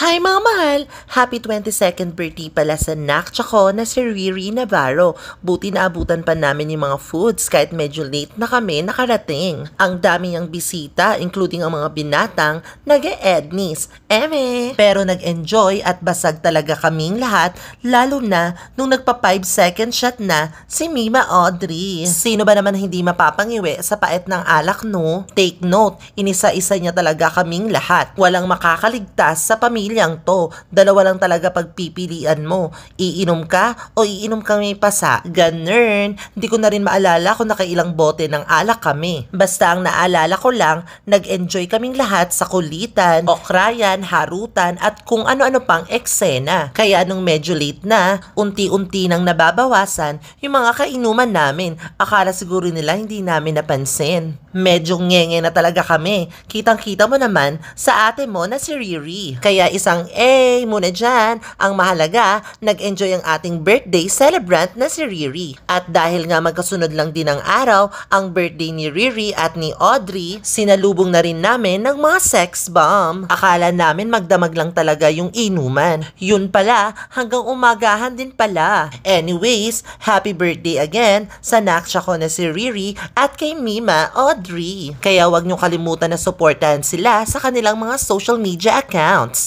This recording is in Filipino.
Hi mga mahal! Happy 22nd birthday pala sa nakcha ko na si Riri Navarro. Buti naabutan pa namin yung mga foods kahit medyo late na kami nakarating. Ang dami niyang bisita, including ang mga binatang nag-e-ednis. Pero nag-enjoy at basag talaga kaming lahat, lalo na nung nagpa 5-second shot na si Mima Audrey. Sino ba naman hindi mapapangiwi sa pait ng alak, no? Take note, inisa-isa niya talaga kaming lahat. Walang makakaligtas sa pamilyang to. Dalawa lang talaga pagpipilian mo. Iinom ka o iinom kami pasa. Ganun. Hindi ko na rin maalala kung nakailang bote ng alak kami. Basta ang naalala ko lang, nag-enjoy kaming lahat sa kulitan, okrayan, harutan at kung ano-ano pang eksena. Kaya nung medyo late na, unti-unti nang nababawasan yung mga kainuman namin. Akala siguro nila hindi namin napansin. Medyo ngenge na talaga kami. Kitang-kita mo naman sa ate mo na si Riri. Kaya isang A muna dyan. Ang mahalaga, nag-enjoy ang ating birthday celebrant na si Riri. At dahil nga magkasunod lang din ang araw, ang birthday ni Riri at ni Audrey, sinalubong na rin namin ng mga sex bomb. Akala namin magdamag lang talaga yung inuman. Yun pala, hanggang umagahan din pala. Anyways, happy birthday again sa nakcha ko na si Riri at kay Mima Audrey. Kaya wag nyo kalimutan na supportahan sila sa kanilang mga social media accounts.